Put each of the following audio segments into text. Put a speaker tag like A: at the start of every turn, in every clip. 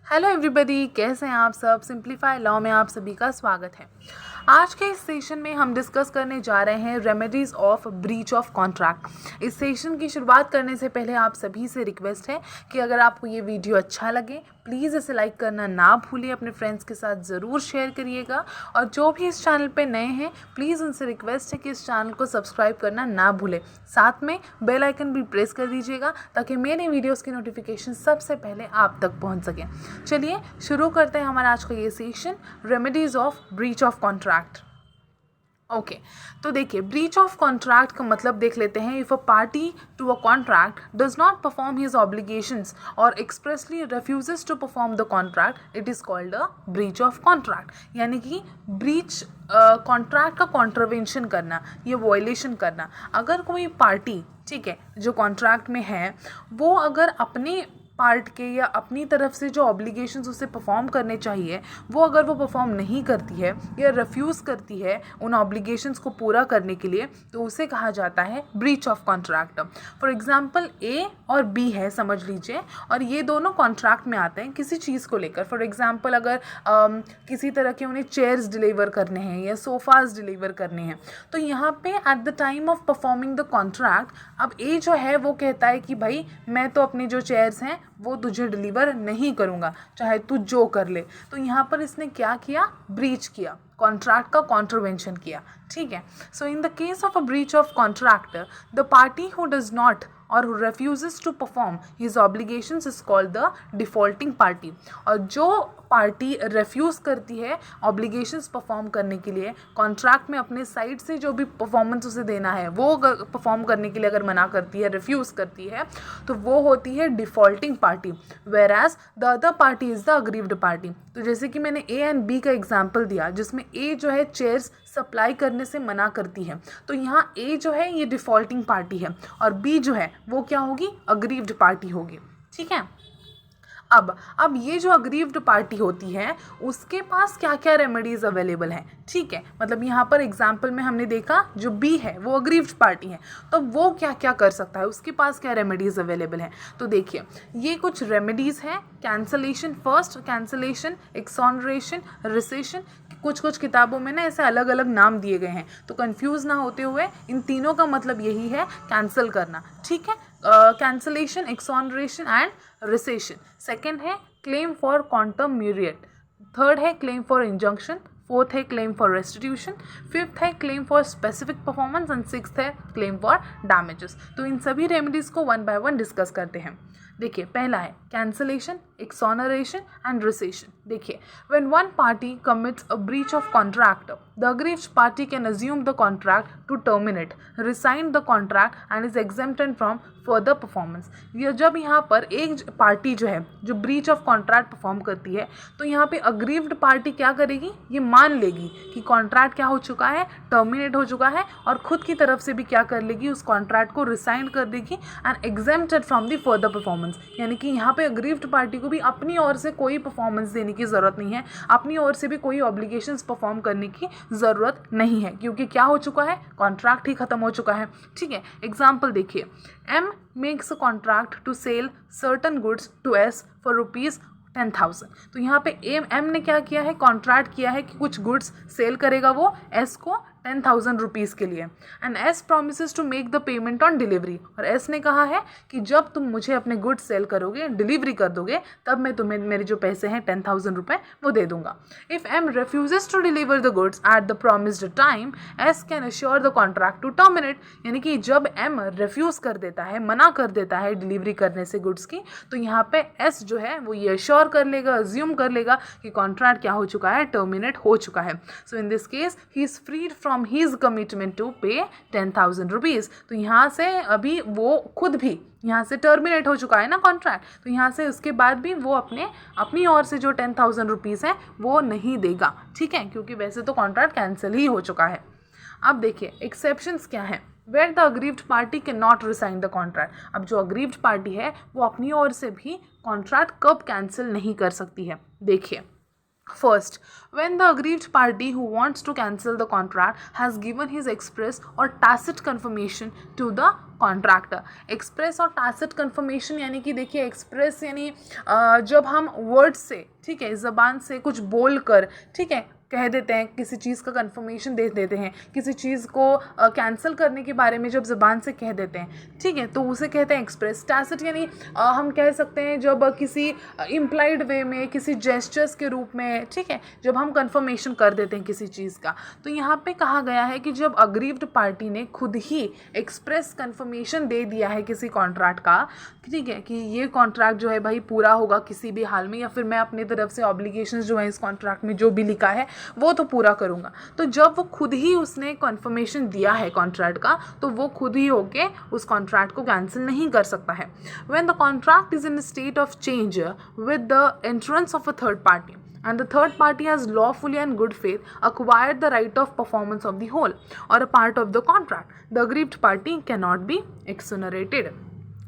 A: Hello everybody, कैसे हैं आप सब। सिंप्लीफाई लॉ में आप सभी का स्वागत है। आज के इस सेशन में हम डिस्कस करने जा रहे हैं remedies of breach of contract. इस सेशन की शुरुआत करने से पहले आप सभी से रिक्वेस्ट है कि अगर आपको ये वीडियो अच्छा लगे प्लीज़ इसे लाइक करना ना भूलिए, अपने फ्रेंड्स के साथ ज़रूर शेयर करिएगा। और जो भी इस चैनल पे नए हैं प्लीज़ उनसे रिक्वेस्ट है कि इस चैनल को सब्सक्राइब करना ना भूलें। साथ में बेल आइकन भी प्रेस कर दीजिएगा ताकि मेरे वीडियोस की नोटिफिकेशन सबसे पहले आप तक पहुंच सके। चलिए शुरू करते हैं हमारा आज का ये session, remedies of breach of contract. Okay तो देखिए, ब्रीच ऑफ कॉन्ट्रैक्ट का मतलब देख लेते हैं। If a party to a contract does not perform his obligations or expressly refuses to perform the contract, it is called a breach of contract. यानी कि breach contract का कॉन्ट्रवेंशन करना, ये वॉयलेशन करना। अगर कोई पार्टी, ठीक है, जो कॉन्ट्रैक्ट में है, वो अगर अपने पार्ट के या अपनी तरफ से जो ऑब्लिगेशंस उसे परफॉर्म करने चाहिए वो अगर वो परफॉर्म नहीं करती है या रिफ्यूज़ करती है उन ऑब्लिगेशंस को पूरा करने के लिए, तो उसे कहा जाता है breach of contract. For example A और बी है, समझ लीजिए, और ये दोनों कॉन्ट्रैक्ट में आते हैं किसी चीज़ को लेकर। फॉर एग्जांपल अगर किसी तरह के उन्हें चेयर्स डिलीवर करने हैं या सोफ़ाज डिलीवर करने हैं, तो यहाँ पे eight the time of performing the contract अब ए जो है वो कहता है कि भाई मैं तो अपनी जो चेयर्स हैं वो तुझे डिलीवर नहीं करूँगा, चाहे तू जो कर ले। तो यहाँ पर इसने क्या किया, ब्रीच किया, कॉन्ट्रैक्ट का कॉन्ट्रवेंशन किया, ठीक है। So in the case of a breach of contract, the party who does not or who refuses to perform his obligations is called the defaulting party। और जो पार्टी रेफ्यूज़ करती है obligations perform करने के लिए, कॉन्ट्रैक्ट में अपने side से जो भी परफॉर्मेंस उसे देना है वो परफॉर्म करने के लिए अगर मना करती है, रिफ्यूज़ करती है, तो वो होती है defaulting party. Whereas the other party is the aggrieved party. तो जैसे कि मैंने ए एंड बी का एग्जाम्पल दिया, जिसमें ए जो है चेयर्स सप्लाई करने से मना करती है, तो यहाँ ए जो है ये डिफ़ॉल्टिंग पार्टी है और बी जो है वो क्या होगी, अग्रीव्ड पार्टी होगी, ठीक है। अब ये जो अग्रीव्ड पार्टी होती है उसके पास क्या क्या रेमेडीज़ अवेलेबल हैं, ठीक है। मतलब यहाँ पर एग्जाम्पल में हमने देखा जो बी है वो अग्रीव्ड पार्टी है, तो वो क्या क्या कर सकता है, उसके पास क्या रेमेडीज़ अवेलेबल हैं। तो देखिए ये कुछ रेमेडीज़ हैं। Cancellation, first cancellation, exoneration, rescission. कुछ किताबों में ना ऐसे अलग अलग नाम दिए गए हैं, तो कंफ्यूज ना होते हुए इन तीनों का मतलब यही है, कैंसिल करना, ठीक है। Cancellation, exoneration and rescission. Second है claim for quantum meruit. Third है क्लेम फॉर इंजंक्शन। फोर्थ है क्लेम फॉर रेस्टिट्यूशन। फिफ्थ है claim for specific performance and sixth है क्लेम फॉर डैमेजेस। तो इन सभी रेमेडीज़ को वन बाय वन डिस्कस करते हैं। देखिए पहला है कैंसलेशन, एक्सोनरेशन एंड रिसेशन। देखिए when one party commits a breach of contract, the aggrieved party can assume the contract to terminate, resign the contract and is exempted from further performance. ये जब यहाँ पर एक पार्टी जो है जो breach of contract perform करती है, तो यहाँ पे अग्रीव्ड पार्टी क्या करेगी, ये मान लेगी कि कॉन्ट्रैक्ट क्या हो चुका है, टर्मिनेट हो चुका है, और खुद की तरफ से भी क्या कर लेगी, उस कॉन्ट्रैक्ट को रिसाइन कर देगी and exempted from the further performance. यानी कि यहाँ पे अग्रीव्ड पार्टी को भी अपनी ओर से कोई परफॉर्मेंस देने की ज़रूरत नहीं है, अपनी ओर से भी कोई ऑब्लिगेशंस परफॉर्म करने की ज़रूरत नहीं है, क्योंकि क्या हो चुका है, कॉन्ट्रैक्ट ही खत्म हो चुका है, ठीक है। एग्जाम्पल देखिए, M makes a contract to sell certain goods to S for rupees 10,000। तो यहाँ पे एम ने क्या किया है, कॉन्ट्रैक्ट किया है कि कुछ गुड्स सेल करेगा वो एस को 10,000 रुपीज़ के लिए, and S promises to make the payment on delivery. और एस ने कहा है कि जब तुम मुझे अपने गुड्स सेल करोगे, डिलीवरी कर दोगे, तब मैं तुम्हें मेरे जो पैसे हैं 10,000 रुपये वो दे दूंगा। If M refuses to deliver the goods at the promised time, S can assure the contract to terminate. यानी कि जब एम रिफ्यूज़ कर देता है, मना कर देता है डिलीवरी करने से गुड्स की, तो यहाँ पे एस जो है वो ये अश्योर कर लेगा, अज्यूम कर लेगा कि कॉन्ट्रैक्ट क्या हो चुका है, टर्मिनेट हो चुका है। So in this case he is freed from his commitment to pay 10,000 rupees। तो यहाँ से अभी वो खुद भी यहाँ से टर्मिनेट हो चुका है ना कॉन्ट्रैक्ट, तो यहाँ से उसके बाद भी वो अपनी ओर से जो 10,000 रुपीज़ हैं वो नहीं देगा, ठीक है, क्योंकि वैसे तो कॉन्ट्रैक्ट कैंसिल ही हो चुका है। अब देखिए एक्सेप्शंस क्या हैं। Where the aggrieved party can not resign the contract. अब जो अग्रीव्ड पार्टी है वो अपनी ओर से भी कॉन्ट्रैक्ट कब कैंसिल नहीं कर सकती है। देखिए First, when the aggrieved party who wants to cancel the contract has given his express or tacit confirmation to the contractor. Express और टैसिट कन्फर्मेशन यानी कि देखिए एक्सप्रेस यानी जब हम वर्ड से, ठीक है, ज़बान से कुछ बोल कर, ठीक है, कह देते हैं, किसी चीज़ का कंफर्मेशन दे देते हैं, किसी चीज़ को कैंसिल करने के बारे में जब ज़बान से कह देते हैं, ठीक है, तो उसे कहते हैं एक्सप्रेस. टैसिट यानी हम कह सकते हैं जब किसी इम्प्लाइड वे में, किसी जेस्चर्स के रूप में, ठीक है, जब हम कंफर्मेशन कर देते हैं किसी चीज़ का. तो यहाँ पे कहा गया है कि जब अग्रीव्ड पार्टी ने खुद ही एक्सप्रेस कंफर्मेशन दे दिया है किसी कॉन्ट्रैक्ट का, ठीक है, कि ये कॉन्ट्रैक्ट जो है भाई पूरा होगा किसी भी हाल में, या फिर मैं अपनी तरफ से ऑब्लिगेशंस जो है इस कॉन्ट्रैक्ट में जो भी लिखा है वो तो पूरा करूँगा. तो जब वो खुद ही उसने कन्फर्मेशन दिया है कॉन्ट्रैक्ट का, तो वो खुद ही होके उस कॉन्ट्रैक्ट को कैंसिल नहीं कर सकता है. When the contract is in state of change with the entrance of a third party and the third party has lawfully and good faith acquired the right of performance of the whole or a part of the contract, the aggrieved party cannot be exonerated.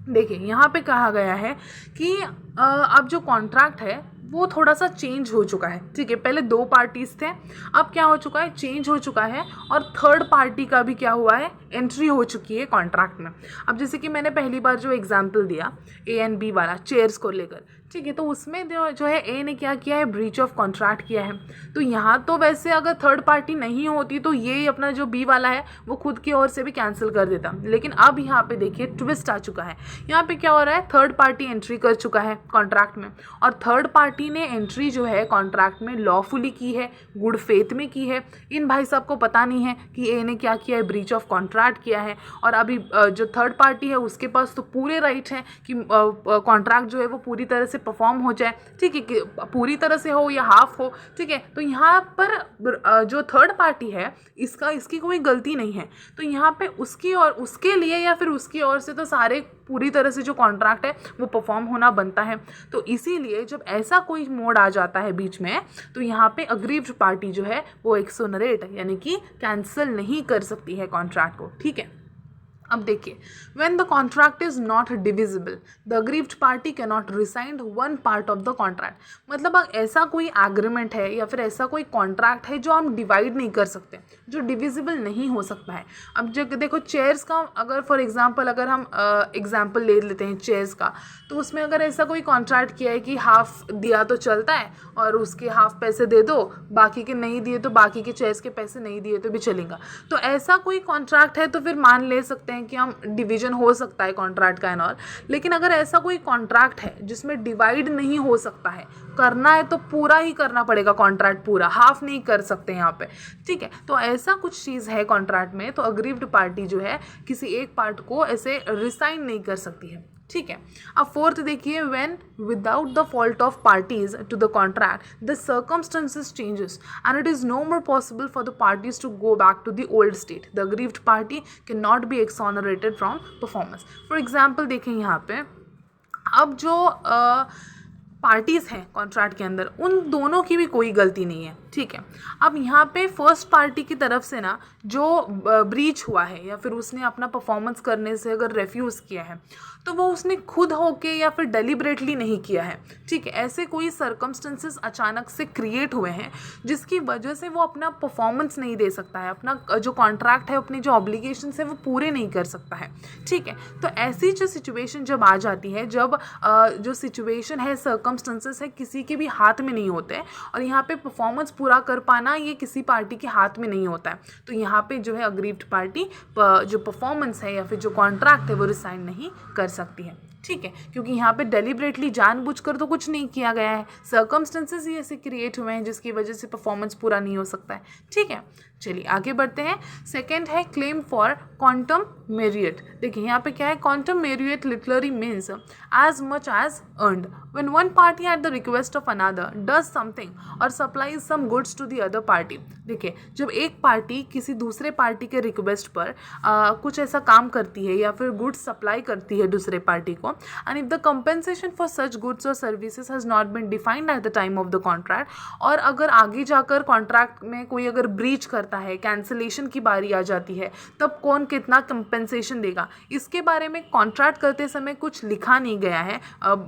A: देखिए यहाँ पे कहा गया है कि अब जो contract है वो थोड़ा सा चेंज हो चुका है, ठीक है. पहले दो पार्टीज थे, अब क्या हो चुका है, चेंज हो चुका है, और थर्ड पार्टी का भी क्या हुआ है, एंट्री हो चुकी है कॉन्ट्रैक्ट में. अब जैसे कि मैंने पहली बार जो एग्जांपल दिया ए एंड बी वाला चेयर्स को लेकर, ठीक है, तो उसमें जो है ए ने क्या किया है, ब्रीच ऑफ कॉन्ट्रैक्ट किया है. तो यहाँ तो वैसे अगर थर्ड पार्टी नहीं होती तो ये अपना जो बी वाला है वो खुद की ओर से भी कैंसिल कर देता. लेकिन अब यहाँ पे देखिए ट्विस्ट आ चुका है. यहाँ पे क्या हो रहा है, थर्ड पार्टी एंट्री कर चुका है कॉन्ट्रैक्ट में, और थर्ड पार्टी ने एंट्री जो है कॉन्ट्रैक्ट में लॉफुली की है, गुड फेथ में की है. इन भाई साहब को पता नहीं है कि ए ने क्या किया है, ब्रीच ऑफ कॉन्ट्रैक्ट किया है. और अभी जो थर्ड पार्टी है उसके पास तो पूरे राइट हैं कि कॉन्ट्रैक्ट जो है वो पूरी तरह से परफॉर्म हो जाए, ठीक है, कि पूरी तरह से हो या हाफ हो, ठीक है. तो यहाँ पर जो थर्ड पार्टी है इसकी कोई गलती नहीं है. तो यहाँ पे उसकी और उसके लिए या फिर उसकी ओर से तो सारे पूरी तरह से जो कॉन्ट्रैक्ट है वो परफॉर्म होना बनता है. तो इसीलिए जब ऐसा कोई मोड आ जाता है बीच में, तो यहाँ पे अग्रीव्ड पार्टी जो है वो एक्सोनरेट यानी कि कैंसिल नहीं कर सकती है कॉन्ट्रैक्ट को, ठीक है. अब देखिए, when the contract is not divisible, the aggrieved party cannot rescind one part of the contract. मतलब ऐसा कोई एग्रीमेंट है या फिर ऐसा कोई कॉन्ट्रैक्ट है जो हम डिवाइड नहीं कर सकते, जो डिविजिबल नहीं हो सकता है. अब जब देखो चेयर्स का अगर फॉर एग्जांपल अगर हम एग्जांपल ले लेते हैं चेयर्स का, तो उसमें अगर ऐसा कोई कॉन्ट्रैक्ट किया है कि हाफ दिया तो चलता है और उसके हाफ पैसे दे दो, बाकी के नहीं दिए तो बाकी के चेयर्स के पैसे नहीं दिए तो भी चलेगा. तो ऐसा कोई कॉन्ट्रैक्ट है तो फिर मान ले सकते हैं कि हम डिवीजन हो सकता है कॉन्ट्रैक्ट का एंड ऑल. लेकिन अगर ऐसा कोई कॉन्ट्रैक्ट है जिसमें डिवाइड नहीं हो सकता है, करना है तो पूरा ही करना पड़ेगा कॉन्ट्रैक्ट, पूरा हाफ नहीं कर सकते यहाँ पे, ठीक है. तो ऐसा कुछ चीज़ है कॉन्ट्रैक्ट में, तो अग्रीव्ड पार्टी जो है किसी एक पार्ट को ऐसे रिसाइन नहीं कर सकती है, ठीक है. अब फोर्थ देखिए, when without the fault of parties to the contract the circumstances changes and it is no more possible for the parties to go back to the old state, the aggrieved party can not be exonerated from performance. For example देखें यहाँ पे, अब जो parties हैं contract के अंदर उन दोनों की भी कोई गलती नहीं है, ठीक है. अब यहाँ पे फर्स्ट पार्टी की तरफ से ना जो ब्रीच हुआ है या फिर उसने अपना परफॉर्मेंस करने से अगर रेफ्यूज़ किया है, तो वो उसने खुद होके या फिर डेलिबरेटली नहीं किया है, ठीक है. ऐसे कोई सर्कमस्टेंसेस अचानक से क्रिएट हुए हैं जिसकी वजह से वो अपना परफॉर्मेंस नहीं दे सकता है, अपना जो कॉन्ट्रैक्ट है, अपनी जो ऑब्लिगेशन है वो पूरे नहीं कर सकता है, ठीक है. तो ऐसी जो सिचुएशन जब आ जाती है, जब जो सिचुएशन है, सर्कमस्टेंसेस है, किसी के भी हाथ में नहीं होते और यहाँ पे परफॉर्मेंस पूरा कर पाना ये किसी पार्टी के हाथ में नहीं होता है, तो यहाँ पे जो है अग्रीव्ड पार्टी जो परफॉर्मेंस है या फिर जो कॉन्ट्रैक्ट है वो रिसाइन नहीं कर सकती है, ठीक है. क्योंकि यहाँ पे डेलिबरेटली जानबूझकर तो कुछ नहीं किया गया है, सर्कमस्टेंसेस ही ऐसे क्रिएट हुए हैं जिसकी वजह से परफॉर्मेंस पूरा नहीं हो सकता है, ठीक है. चलिए आगे बढ़ते हैं. सेकेंड है क्लेम फॉर क्वांटम मेरिट. देखिए यहाँ पे क्या है, quantum meruit literally means as much as earned when one party at the request of another does something or supplies some goods to the other party. देखिए जब एक party किसी दूसरे पार्टी के रिक्वेस्ट पर कुछ ऐसा काम करती है या फिर गुड्स सप्लाई करती है दूसरे पार्टी को, को, and if the compensation for such goods or services has not been defined at the time of the contract, और अगर आगे जाकर कॉन्ट्रैक्ट में कोई अगर ब्रीच करता है, कैंसिलेशन की बारी आ जाती है, तब कौन कितना कंपेंसेशन देगा, इसके बारे में कॉन्ट्रैक्ट करते समय कुछ लिखा नहीं गया है,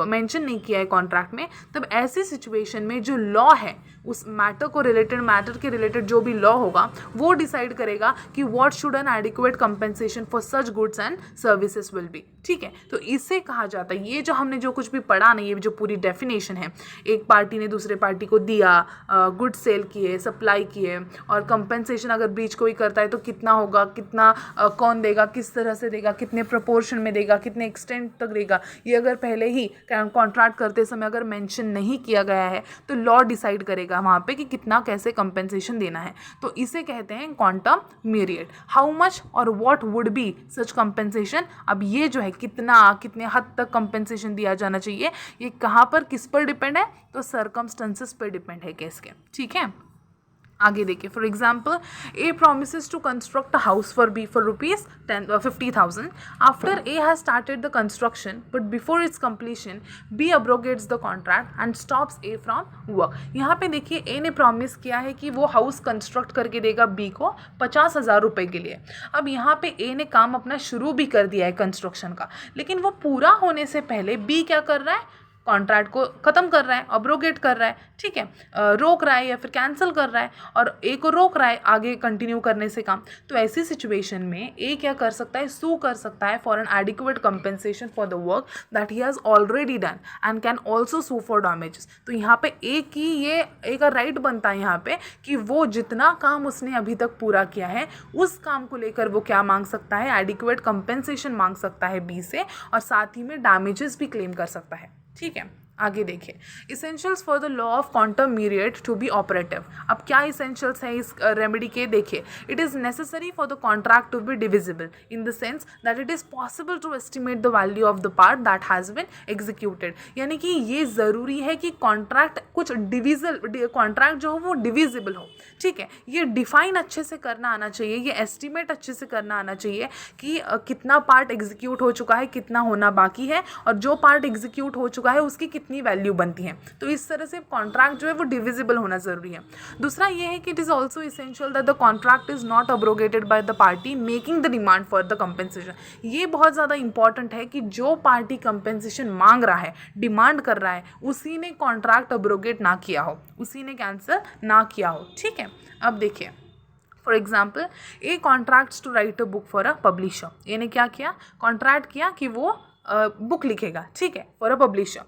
A: मेंशन नहीं किया है कॉन्ट्रैक्ट में, तब ऐसी सिचुएशन में जो लॉ है उस मैटर को मैटर के रिलेटेड जो भी लॉ होगा वो डिसाइड करेगा कि what should an adequate compensation for such goods and services will be. ठीक है, तो इससे कहा जाता है, ये जो हमने जो कुछ भी पढ़ा नहीं, ये जो पूरी डेफिनेशन है, एक पार्टी ने दूसरे पार्टी को दिया, गुड सेल किए, सप्लाई किए, और कंपेंसेशन अगर ब्रीच कोई करता है तो कितना होगा, कितना कौन देगा, किस तरह से देगा, कितने प्रोपोर्शन में देगा, कितने एक्सटेंट तक देगा, ये अगर पहले ही कॉन्ट्रैक्ट करते समय अगर मेंशन नहीं किया गया है तो लॉ डिसाइड करेगा वहाँ पे कि कितना कैसे कंपेंसेशन देना है। तो इसे कहते हैं क्वांटम मीरियड। हाउ मच और what would be such compensation, अब ये जो है कितने हद तक कंपेंसेशन दिया जाना चाहिए, ये कहाँ पर किस पर डिपेंड है, तो सर्कमस्टेंसेस पर डिपेंड है केस के। ठीक है, आगे देखिए, for example A promises to construct a house for B for ₹50,000 after A has started the construction but before its completion B abrogates the contract and stops A from work. यहाँ पे देखिए, ए ने promise किया है कि वो house construct करके देगा बी को ₹50,000 के लिए। अब यहाँ पे ए ने काम अपना शुरू भी कर दिया है कंस्ट्रक्शन का, लेकिन वो पूरा होने से पहले बी क्या कर रहा है, कॉन्ट्रैक्ट को ख़त्म कर रहा है, अब्रोगेट कर रहा है। ठीक है, रोक रहा है या फिर कैंसिल कर रहा है, और ए को रोक रहा है आगे कंटिन्यू करने से काम। तो ऐसी सिचुएशन में ए क्या कर सकता है, सू कर सकता है for an adequate compensation for the work that he has already done and can also sue for damages. तो यहाँ पे ए की ये एक राइट बनता है यहाँ पे कि वो जितना काम उसने अभी तक पूरा किया है उस काम को लेकर वो क्या मांग सकता है, एडिक्वेट कंपेंसेशन मांग सकता है बी से, और साथ ही में डैमेजेस भी क्लेम कर सकता है। ठीक है, आगे देखिए, essentials for the law of quantum meruit to be operative. अब क्या इसेंशियल्स है इस रेमेडी के, देखिए, it is necessary for the contract to be divisible in the sense that it is possible to estimate the value of the part that has been executed. यानी कि ये ज़रूरी है कि कॉन्ट्रैक्ट कॉन्ट्रैक्ट जो हो वो डिविजिबल हो। ठीक है, ये डिफाइन अच्छे से करना आना चाहिए, ये एस्टिमेट अच्छे से करना आना चाहिए कि कितना पार्ट एग्जीक्यूट हो चुका है, कितना होना बाकी है, और जो पार्ट एग्जीक्यूट हो चुका है उसकी कितनी वैल्यू बनती है। तो इस तरह से कॉन्ट्रैक्ट जो है वो डिविजिबल होना जरूरी है। दूसरा ये है कि it is also essential that the contract is not अब्रोगेटेड by the party making the demand for the compensation. ये बहुत ज़्यादा इंपॉर्टेंट है कि जो पार्टी कंपेंसेशन मांग रहा है, डिमांड कर रहा है, उसी ने कॉन्ट्रैक्ट अब्रोगेट ना किया हो, उसी ने कैंसिल ना किया हो। ठीक है, अब देखिए, for example A contracts to write a book for a publisher. A ने क्या किया, कॉन्ट्रैक्ट किया कि वो बुक लिखेगा। ठीक है, for a publisher.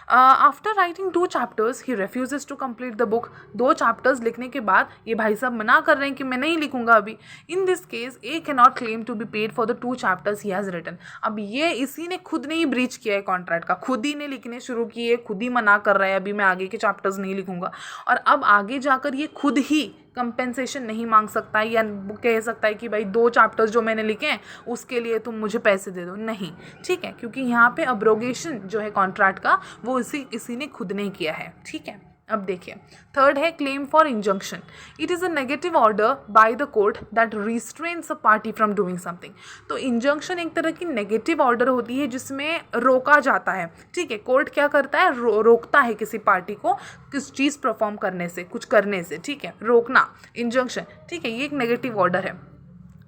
A: After writing 2 chapters he refuses to complete the book. 2 chapters लिखने के बाद ये भाई साहब मना कर रहे हैं कि मैं नहीं लिखूंगा अभी। In this case A cannot claim to be paid for the 2 chapters he has written. अब ये इसी ने खुद ने ही ब्रीच किया है कॉन्ट्रैक्ट का, खुद ही ने लिखने शुरू किए, खुद ही मना कर रहा है अभी मैं आगे के चैप्टर्स नहीं लिखूंगा, और अब आगे जाकर ये खुद ही कंपेंसेशन नहीं मांग सकता है या कह सकता है कि भाई 2 चैप्टर्स जो मैंने लिखे हैं उसके लिए तुम मुझे पैसे दे दो, नहीं। ठीक है, क्योंकि यहाँ पे अब्रोगेशन जो है कॉन्ट्रैक्ट का वो इसी ने खुद ने किया है। ठीक है, अब देखिए, थर्ड है claim for injunction. It is a negative order by the court that restrains a party from doing something. तो इंजंक्शन एक तरह की नेगेटिव ऑर्डर होती है जिसमें रोका जाता है। ठीक है, कोर्ट क्या करता है, रोकता है किसी पार्टी को किस चीज़ परफॉर्म करने से, कुछ करने से। ठीक है, रोकना, इंजंक्शन। ठीक है, ये एक नेगेटिव ऑर्डर है।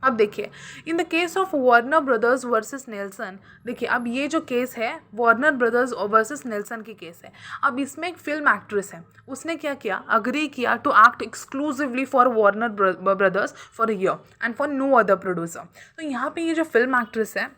A: अब देखिए, इन the case of Warner brothers versus Nelson, देखिए अब ये जो केस है वार्नर ब्रदर्स वर्सेस नेल्सन की केस है। अब इसमें एक फिल्म एक्ट्रेस है, उसने क्या किया, अग्री किया to act exclusively for Warner Brothers for a year and for no other producer. तो यहाँ पे ये जो फिल्म एक्ट्रेस है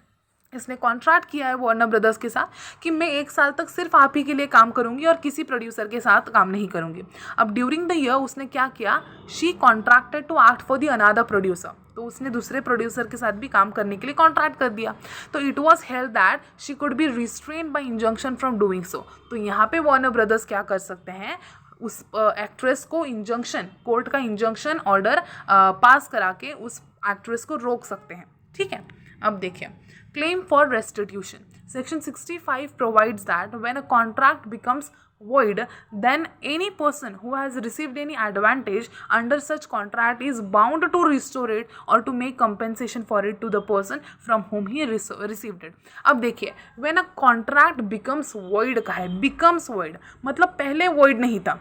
A: इसने कॉन्ट्रैक्ट किया है वार्नर ब्रदर्स के साथ कि मैं 1 साल तक सिर्फ आप ही के लिए काम करूंगी और किसी प्रोड्यूसर के साथ काम नहीं करूंगी। अब ड्यूरिंग द ईयर उसने क्या किया, she contracted to act for the another producer. तो उसने दूसरे प्रोड्यूसर के साथ भी काम करने के लिए कॉन्ट्रैक्ट कर दिया। तो it was held that she could be restrained by injunction from doing so. तो यहाँ पे वार्नर ब्रदर्स क्या कर सकते हैं, उस एक्ट्रेस को इंजंक्शन, कोर्ट का इंजंक्शन ऑर्डर पास करा के उस एक्ट्रेस को रोक सकते हैं। ठीक है, अब देखिए, claim for restitution. Section 65 provides that when a contract becomes void, then any person who has received any advantage under such contract is bound to restore it or to make compensation for it to the person from whom he received it. अब देखिए, when a contract becomes void का है, becomes void मतलब पहले void नहीं था,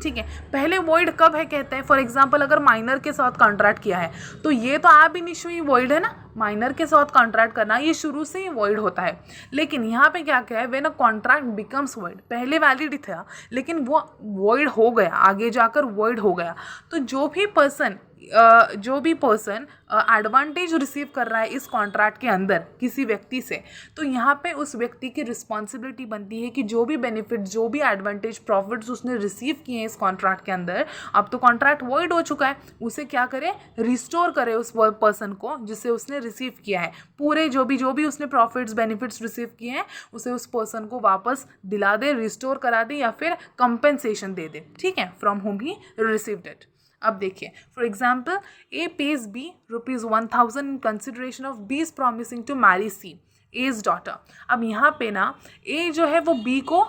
A: ठीक है। पहले वॉइड कब है कहते हैं, फॉर एग्जांपल अगर माइनर के साथ कॉन्ट्रैक्ट किया है तो ये तो आप इनिशियो ही वॉइड है ना, माइनर के साथ कॉन्ट्रैक्ट करना ये शुरू से ही वॉइड होता है। लेकिन यहाँ पे क्या क्या है, when a contract becomes void, पहले वैलिड था लेकिन वो वॉइड हो गया, आगे जाकर वॉइड हो गया, तो जो भी पर्सन एडवांटेज रिसीव कर रहा है इस कॉन्ट्रैक्ट के अंदर किसी व्यक्ति से, तो यहाँ पे उस व्यक्ति की रिस्पॉन्सिबिलिटी बनती है कि जो भी बेनिफिट, जो भी एडवांटेज, प्रॉफिट्स उसने रिसीव किए हैं इस कॉन्ट्रैक्ट के अंदर, अब तो कॉन्ट्रैक्ट वॉइड हो चुका है, उसे क्या करे, रिस्टोर करे उस पर्सन को जिससे उसने रिसीव किया है। पूरे जो भी उसने प्रॉफिट्स, बेनिफिट्स रिसीव किए हैं उसे उस पर्सन को वापस दिला दे, रिस्टोर करा दे या फिर कंपेंसेशन दे दे, ठीक है, from whom he received it. अब देखिए, for example A pays B ₹1000 in consideration of B is promising to marry C, A's daughter. अब यहाँ पे ना A जो है वो B को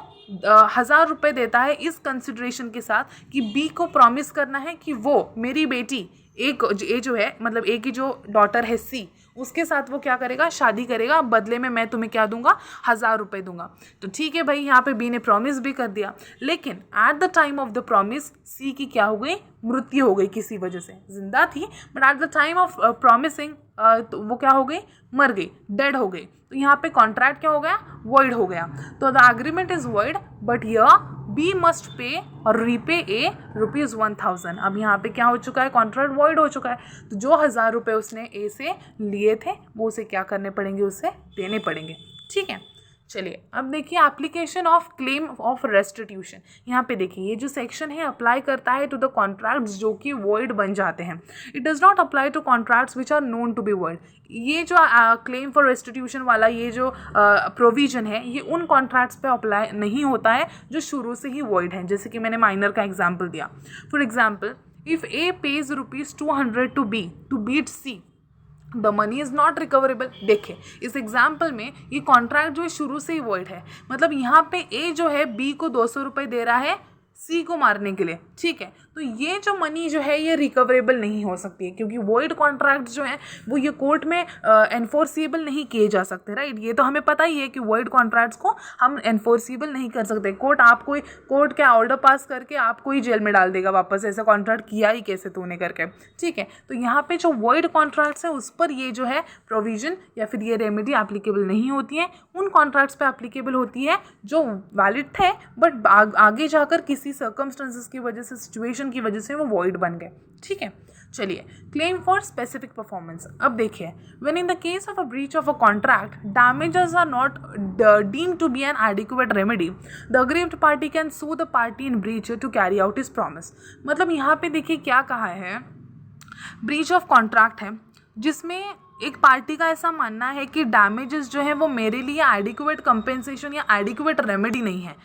A: 1000 रुपये देता है इस कंसिडरेशन के साथ कि B को प्रॉमिस करना है कि वो मेरी बेटी A जो है, मतलब A की जो डॉटर है C, उसके साथ वो क्या करेगा, शादी करेगा, बदले में मैं तुम्हें क्या दूंगा, 1000 रुपये दूंगा। तो ठीक है भाई, यहाँ पे बी ने प्रॉमिस भी कर दिया, लेकिन at the time of the promise C की क्या हो गई, मृत्यु हो गई, किसी वजह से जिंदा थी but at the time of promising तो वो क्या हो गई, मर गई, डेड हो गई। तो यहाँ पे कॉन्ट्रैक्ट क्या हो गया, वॉइड हो गया। तो the agreement is void but here B must pay और रीपे ए ₹1000। अब यहाँ पे क्या हो चुका है, कॉन्ट्रैक्ट वॉइड हो चुका है, तो जो 1000 रुपये उसने ए से लिए थे वो उसे क्या करने पड़ेंगे, उसे देने पड़ेंगे, ठीक है। चलिए अब देखिए application of claim of restitution. यहाँ पे देखिए ये जो सेक्शन है अप्लाई करता है टू द कॉन्ट्रैक्ट्स जो कि वॉइड बन जाते हैं। It does not apply to contracts which are known to be void. ये जो क्लेम फॉर रेस्टिट्यूशन वाला ये जो प्रोविजन है ये उन कॉन्ट्रैक्ट्स पे अप्लाई नहीं होता है जो शुरू से ही वॉइड हैं, जैसे कि मैंने माइनर का एग्जाम्पल दिया। For example, if A pays ₹200 to B to beat C, the money is not recoverable. देखिए इस एग्जाम्पल में ये कॉन्ट्रैक्ट जो है शुरू से ही वॉइड है, मतलब यहाँ पे ए जो है बी को 200 रुपये दे रहा है सी को मारने के लिए, ठीक है। तो ये जो मनी जो है ये रिकवरेबल नहीं हो सकती है क्योंकि वॉइड कॉन्ट्रैक्ट जो हैं वो ये कोर्ट में एनफोर्सिबल नहीं किए जा सकते, राइट। ये तो हमें पता ही है कि वॉइड कॉन्ट्रैक्ट्स को हम एनफोर्सिबल नहीं कर सकते। कोर्ट क्या ऑर्डर पास करके आपको ही जेल में डाल देगा वापस, ऐसा कॉन्ट्रैक्ट किया ही कैसे तूने करके, ठीक है। तो यहाँ पे जो वॉइड कॉन्ट्रैक्ट्स है उस पर ये जो है प्रोविजन या फिर ये रेमेडी एप्लीकेबल नहीं होती है। उन कॉन्ट्रैक्ट्स पे एप्लीकेबल होती है जो वैलिड थे बट आगे जाकर किसी सर्कमस्टेंसेस की वजह से, सिचुएशन की वजह से वो वॉइड बन गए, ठीक है। चलिए क्लेम फॉर स्पेसिफिक परफॉर्मेंस। अब देखिए, when in the case of a breach of a contract damages are not deemed to be an adequate remedy, the aggrieved party can sue the party in breach to carry out his promise. मतलब यहाँ पे देखिए क्या कहा है, breach of contract है जिसमें एक पार्टी का ऐसा मानना है कि डैमेजेस जो है वो मेरे लिए एडिक्वेट कंपेंसेशन या एडिक्वेट रेमेडी नहीं है।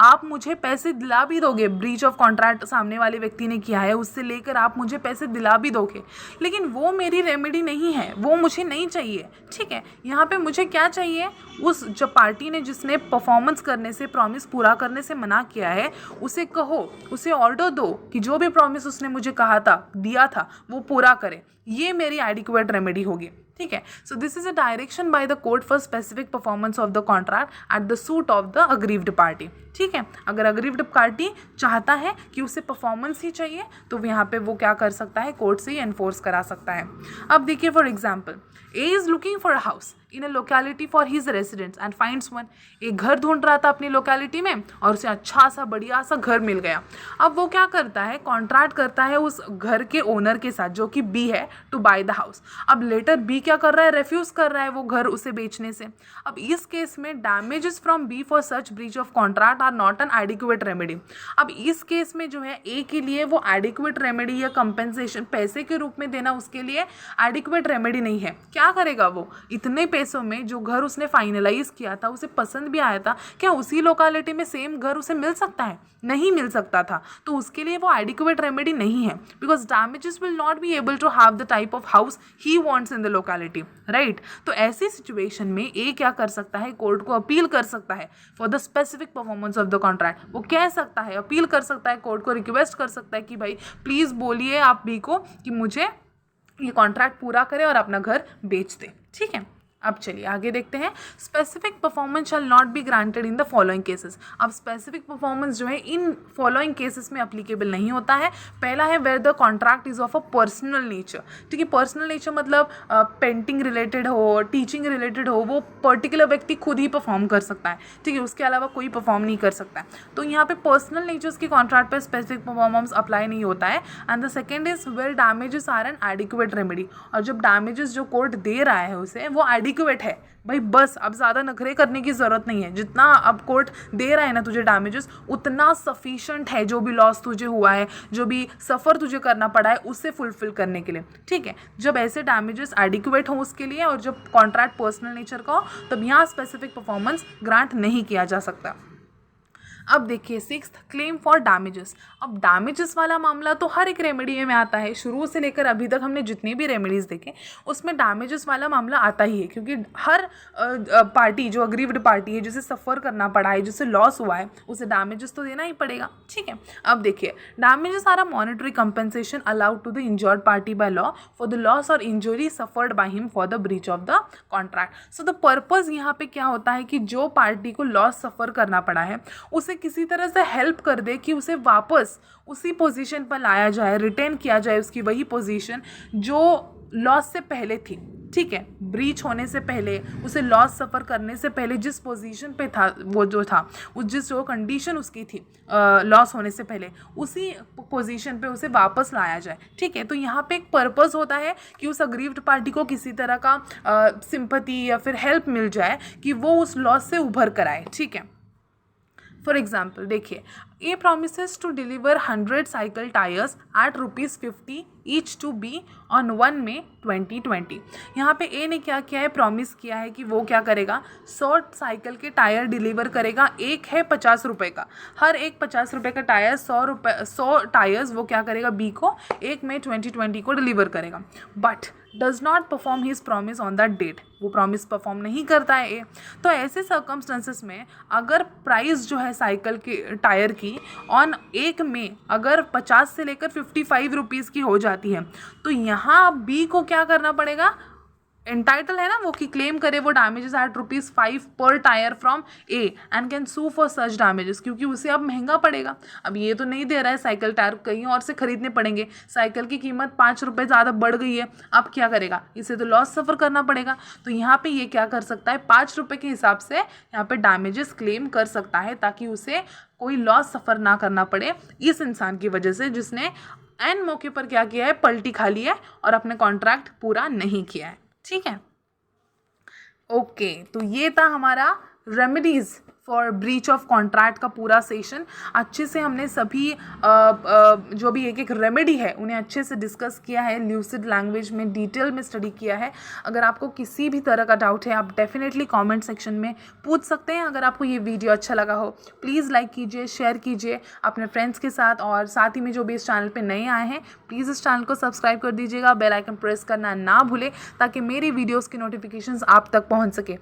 A: आप मुझे पैसे दिला भी दोगे, ब्रीच ऑफ कॉन्ट्रैक्ट सामने वाले व्यक्ति ने किया है उससे लेकर आप मुझे पैसे दिला भी दोगे, लेकिन वो मेरी रेमेडी नहीं है, वो मुझे नहीं चाहिए, ठीक है। यहाँ पे मुझे क्या चाहिए, उस जो पार्टी ने जिसने परफॉर्मेंस करने से, प्रॉमिस पूरा करने से मना किया है उसे कहो, उसे ऑर्डर दो कि जो भी प्रॉमिस उसने मुझे कहा था, दिया था, वो पूरा करे। ये मेरी एडिक्वेट रेमेडी होगी, ठीक है। So this is a direction by the court for specific performance of the contract at the suit of the aggrieved party, ठीक है। अगर अग्रीव्ड पार्टी चाहता है कि उसे परफॉर्मेंस ही चाहिए तो यहाँ पे वो क्या कर सकता है, कोर्ट से ही एनफोर्स करा सकता है। अब देखिए for example, A is looking for a house in a locality for his residence and finds one. एक घर ढूंढ रहा था अपनी लोकेलिटी में और उसे अच्छा सा बढ़िया सा घर मिल गया। अब वो क्या करता है, कॉन्ट्रैक्ट करता है उस घर के ओनर के साथ जो कि बी है टू बाय द हाउस। अब लेटर बी क्या कर रहा है, रेफ्यूज कर रहा है वो घर उसे बेचने से। अब इस केस में damages from B for such breach of contract are not an adequate remedy. अब इस केस में जो है ए के लिए वो एडिक्वेट रेमेडी या कंपेंसेशन पैसे के रूप में देना उसके लिए एडिक्वेट रेमेडी नहीं है। क्या करेगा वो, इतने पैसों में जो घर उसने फाइनलाइज किया था, उसे पसंद भी आया था, क्या उसी लोकेलिटी में सेम घर उसे मिल सकता है? नहीं मिल सकता था। तो उसके लिए वो एडिक्वेट रेमेडी नहीं है, because damages will not be able to have the type of house he wants in the locality, right. तो ऐसी सिचुएशन में ए क्या कर सकता है, कोर्ट को अपील कर सकता है for the specific performance of the contract. वो कह सकता है, अपील कर सकता है, कोर्ट को रिक्वेस्ट कर सकता है कि भाई प्लीज़ बोलिए आप बी को कि मुझे ये कॉन्ट्रैक्ट पूरा करे और अपना घर बेच दे। ठीक है, अब चलिए आगे देखते हैं। Specific performance shall not be granted in the following cases. अब स्पेसिफिक परफॉर्मेंस जो है इन फॉलोइंग केसेस में अप्लीकेबल नहीं होता है। पहला है where the contract is of a personal nature. ठीक है, पर्सनल नेचर मतलब पेंटिंग रिलेटेड हो, टीचिंग रिलेटेड हो, वो पर्टिकुलर व्यक्ति खुद ही परफॉर्म कर सकता है। ठीक है, उसके अलावा कोई परफॉर्म नहीं कर सकता है। तो यहाँ पे पर्सनल नेचर्स के कॉन्ट्रैक्ट पर स्पेसिफिक परफॉर्मेंस अप्लाई नहीं होता है। And the second is where damages are an adequate remedy. और जब डैमेजेस जो कोर्ट दे रहा है उसे वो एडिक्वेट है, भाई बस अब ज़्यादा नखरे करने की ज़रूरत नहीं है, जितना अब कोर्ट दे रहा है ना तुझे डैमेजेस उतना सफिशिएंट है, जो भी लॉस तुझे हुआ है, जो भी सफ़र तुझे करना पड़ा है उसे फुलफिल करने के लिए। ठीक है, जब ऐसे डैमेजेस एडिक्वेट हो उसके लिए और जब कॉन्ट्रैक्ट पर्सनल नेचर का हो तब यहाँ स्पेसिफिक परफॉर्मेंस ग्रांट नहीं किया जा सकता। अब देखिए सिक्स्थ, क्लेम फॉर डैमेजेस। अब डैमेजेस वाला मामला तो हर एक रेमेडी में आता है, शुरू से लेकर अभी तक हमने जितनी भी रेमेडीज़ देखे उसमें डैमेजेस वाला मामला आता ही है, क्योंकि हर पार्टी जो अग्रीव्ड पार्टी है, जिसे सफ़र करना पड़ा है, जिसे लॉस हुआ है, उसे डैमेजेस तो देना ही पड़ेगा। ठीक है, अब देखिए damages are a monetary compensation allowed to the injured party by law for the loss or injury suffered by him for the breach of the contract. So the purpose यहाँ पे क्या होता है कि जो पार्टी को लॉस सफ़र करना पड़ा है उसे किसी तरह से हेल्प कर दे कि उसे वापस उसी पोजीशन पर लाया जाए, रिटेन किया जाए उसकी वही पोजीशन जो लॉस से पहले थी। ठीक है, ब्रीच होने से पहले, उसे लॉस सफ़र करने से पहले जिस पोजीशन पे था, वो जो था जिस जो कंडीशन उसकी थी लॉस होने से पहले, उसी पोजीशन पे उसे वापस लाया जाए। ठीक है, तो यहाँ पे एक पर्पस होता है कि उस अग्रीव्ड पार्टी को किसी तरह का सिंपैथी या फिर हेल्प मिल जाए कि वो उस लॉस से उभर कर आए। ठीक है, फॉर एग्जाम्पल देखिए, A promises to deliver 100 cycle tyres at ₹50 each to be on 1 May 2020। यहाँ पे ए ने क्या किया है, प्रॉमिस किया है कि वो क्या करेगा, 100 साइकिल के टायर डिलीवर करेगा। एक है 50 रुपये का, हर एक 50 रुपये का टायर 100 टायर्स वो क्या करेगा, बी को 1 मई 2020 को डिलीवर करेगा। But does not perform his promise on that date, वो प्रॉमिस परफॉर्म नहीं करता है ए। तो ऐसे सर्कमस्टेंसेस में अगर प्राइस जो है साइकिल के टायर की ऑन 1 मई अगर 50 से लेकर 55 रुपीज़ की हो जाती है, तो यहाँ बी को क्या करना पड़ेगा, एंटाइटल है ना वो कि क्लेम करे वो damages at ₹5 per tyre from A and can sue for such damages, क्योंकि उसे अब महंगा पड़ेगा। अब ये तो नहीं दे रहा है साइकिल टायर, कहीं और से खरीदने पड़ेंगे, साइकिल की कीमत 5 रुपये ज़्यादा बढ़ गई है, अब क्या करेगा, इसे तो लॉस सफ़र करना पड़ेगा। तो यहाँ पे ये क्या कर सकता है, 5 रुपये के हिसाब से यहाँ पे डैमेजेस क्लेम कर सकता है, ताकि उसे कोई लॉस सफ़र ना करना पड़े इस इंसान की वजह से जिसने एन मौके पर क्या किया है, पलटी खा ली है और अपने कॉन्ट्रैक्ट पूरा नहीं किया है। ठीक है, ओके, तो ये था हमारा remedies for breach of contract का पूरा सेशन। अच्छे से हमने सभी जो भी एक एक रेमेडी है उन्हें अच्छे से डिस्कस किया है, ल्यूसिड लैंग्वेज में डिटेल में स्टडी किया है। अगर आपको किसी भी तरह का डाउट है आप डेफिनेटली कमेंट सेक्शन में पूछ सकते हैं। अगर आपको ये वीडियो अच्छा लगा हो प्लीज़ लाइक कीजिए, शेयर कीजिए अपने फ्रेंड्स के साथ, और साथ ही में जो भी इस चैनल पर नए आए हैं प्लीज़ इस चैनल को सब्सक्राइब कर दीजिएगा, बेल आइकन प्रेस करना ना भूलें ताकि मेरी वीडियोज़ की नोटिफिकेशंस आप तक पहुँच सके।